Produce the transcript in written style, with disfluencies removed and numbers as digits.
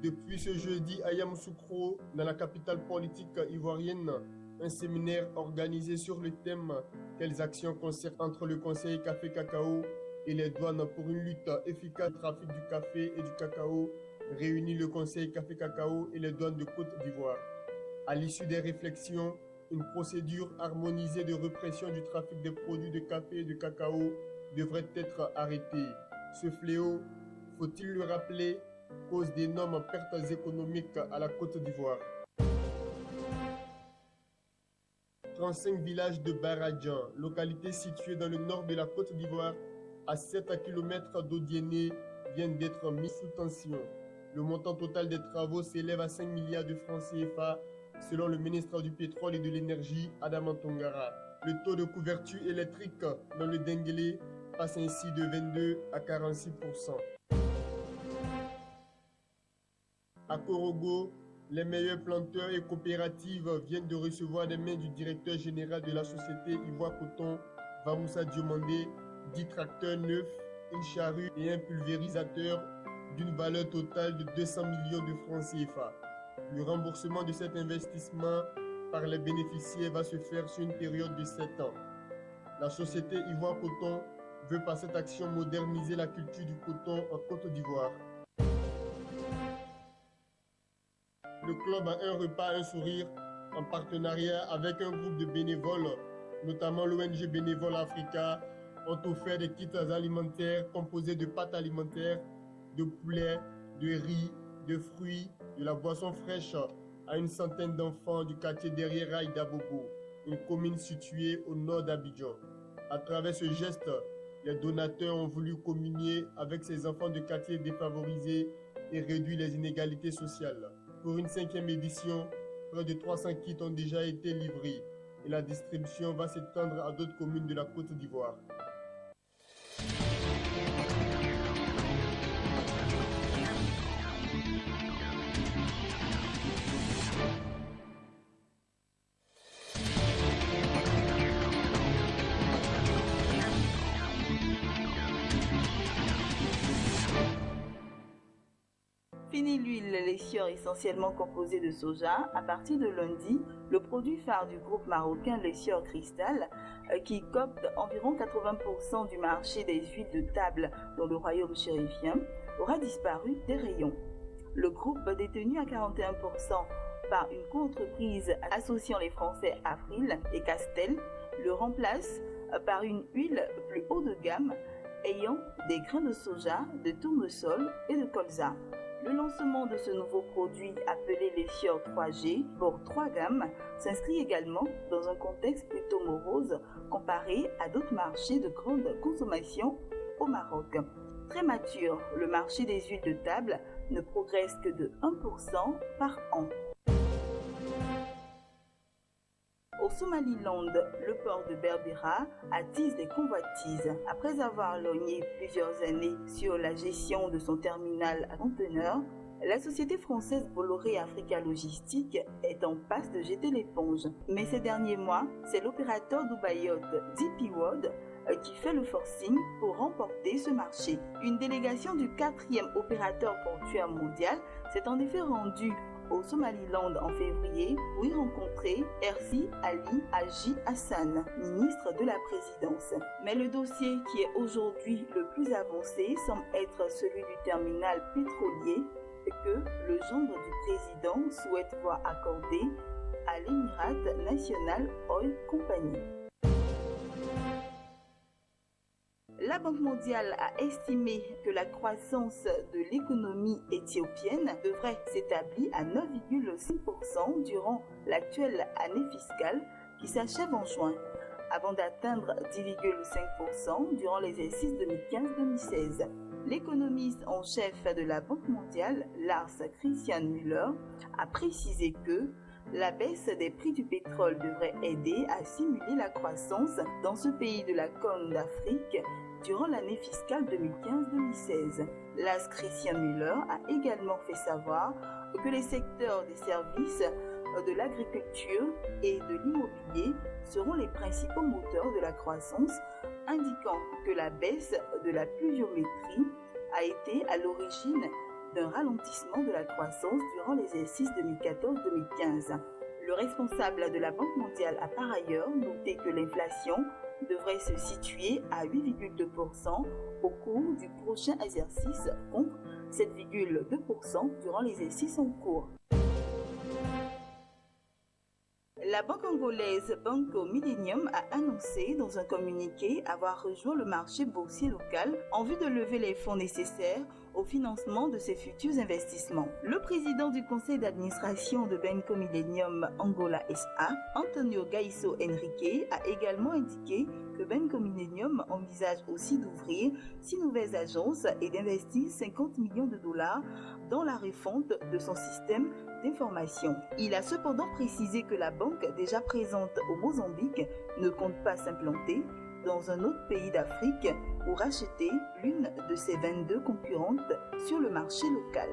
Depuis ce jeudi à Yamoussoukro, dans la capitale politique ivoirienne, un séminaire organisé sur le thème Quelles actions concertent entre le Conseil Café Cacao et les douanes pour une lutte efficace au trafic du café et du cacao réunit le Conseil Café Cacao et les douanes de Côte d'Ivoire. À l'issue des réflexions, une procédure harmonisée de répression du trafic des produits de café et de cacao devrait être arrêtée. Ce fléau, faut-il le rappeler, cause d'énormes pertes économiques à la Côte d'Ivoire. 35 villages de Baradjan, localité située dans le nord de la Côte d'Ivoire, à 7 km d'Odiéné, viennent d'être mis sous tension. Le montant total des travaux s'élève à 5 milliards de francs CFA, selon le ministre du Pétrole et de l'Énergie, Adama Tongara. Le taux de couverture électrique dans le Denguélé passe ainsi de 22 à 46%. À Korogo, les meilleurs planteurs et coopératives viennent de recevoir des mains du directeur général de la société Ivoire Coton, Vamoussa Diomandé, 10 tracteurs neufs, une charrue et un pulvérisateur d'une valeur totale de 200 millions de francs CFA. Le remboursement de cet investissement par les bénéficiaires va se faire sur une période de 7 ans. La société Ivoire Coton veut par cette action moderniser la culture du coton en Côte d'Ivoire. Le club a un repas, un sourire en partenariat avec un groupe de bénévoles, notamment l'ONG Bénévoles Africa, ont offert des kits alimentaires composés de pâtes alimentaires, de poulet, de riz, de fruits, de la boisson fraîche à une centaine d'enfants du quartier derrière Raï d'Abobo, une commune située au nord d'Abidjan. À travers ce geste, les donateurs ont voulu communier avec ces enfants de quartiers défavorisés et réduire les inégalités sociales. Pour une 5e édition, près de 300 kits ont déjà été livrés et la distribution va s'étendre à d'autres communes de la Côte d'Ivoire. Fini l'huile laitière essentiellement composée de soja. À partir de lundi, le produit phare du groupe marocain Laitière Cristal, qui copte environ 80% du marché des huiles de table dans le royaume chérifien, aura disparu des rayons. Le groupe, détenu à 41% par une coentreprise associant les Français Afril et Castel, le remplace par une huile plus haut de gamme ayant des grains de soja, de tournesol et de colza. Le lancement de ce nouveau produit appelé Laitière 3G pour 3 gammes s'inscrit également dans un contexte plutôt morose comparé à d'autres marchés de grande consommation au Maroc. Très mature, le marché des huiles de table ne progresse que de 1% par an. Au Somaliland, le port de Berbera attise les convoitises. Après avoir lorgné plusieurs années sur la gestion de son terminal à conteneurs, la société française Bolloré Africa Logistique est en passe de jeter l'éponge. Mais ces derniers mois, c'est l'opérateur dubaïote DP World qui fait le forcing pour remporter ce marché. Une délégation du 4e opérateur portuaire mondial s'est en effet rendue au Somaliland en février pour y rencontrer Hersi Ali Haji Hassan, ministre de la Présidence. Mais le dossier qui est aujourd'hui le plus avancé semble être celui du terminal pétrolier que le gendre du président souhaite voir accorder à l'Emirat National Oil Company. La Banque mondiale a estimé que la croissance de l'économie éthiopienne devrait s'établir à 9,6% durant l'actuelle année fiscale qui s'achève en juin, avant d'atteindre 10,5% durant l'exercice 2015-2016. L'économiste en chef de la Banque mondiale, Lars Christian Müller, a précisé que la baisse des prix du pétrole devrait aider à stimuler la croissance dans ce pays de la Corne d'Afrique durant l'année fiscale 2015-2016. Lars Christian Müller a également fait savoir que les secteurs des services, de l'agriculture et de l'immobilier seront les principaux moteurs de la croissance, indiquant que la baisse de la pluviométrie a été à l'origine d'un ralentissement de la croissance durant l'exercice 2014-2015. Le responsable de la Banque mondiale a par ailleurs noté que l'inflation devrait se situer à 8,2% au cours du prochain exercice contre 7,2% durant l'exercice en cours. La banque angolaise Banco Millennium a annoncé dans un communiqué avoir rejoint le marché boursier local en vue de lever les fonds nécessaires au financement de ses futurs investissements. Le président du conseil d'administration de Banco Millennium Angola SA, Antonio Gaiso Henrique, a également indiqué que Banco Millennium envisage aussi d'ouvrir 6 nouvelles agences et d'investir 50 millions de dollars dans la refonte de son système d'information. Il a cependant précisé que la banque déjà présente au Mozambique ne compte pas s'implanter dans un autre pays d'Afrique ou racheter l'une de ses 22 concurrentes sur le marché local.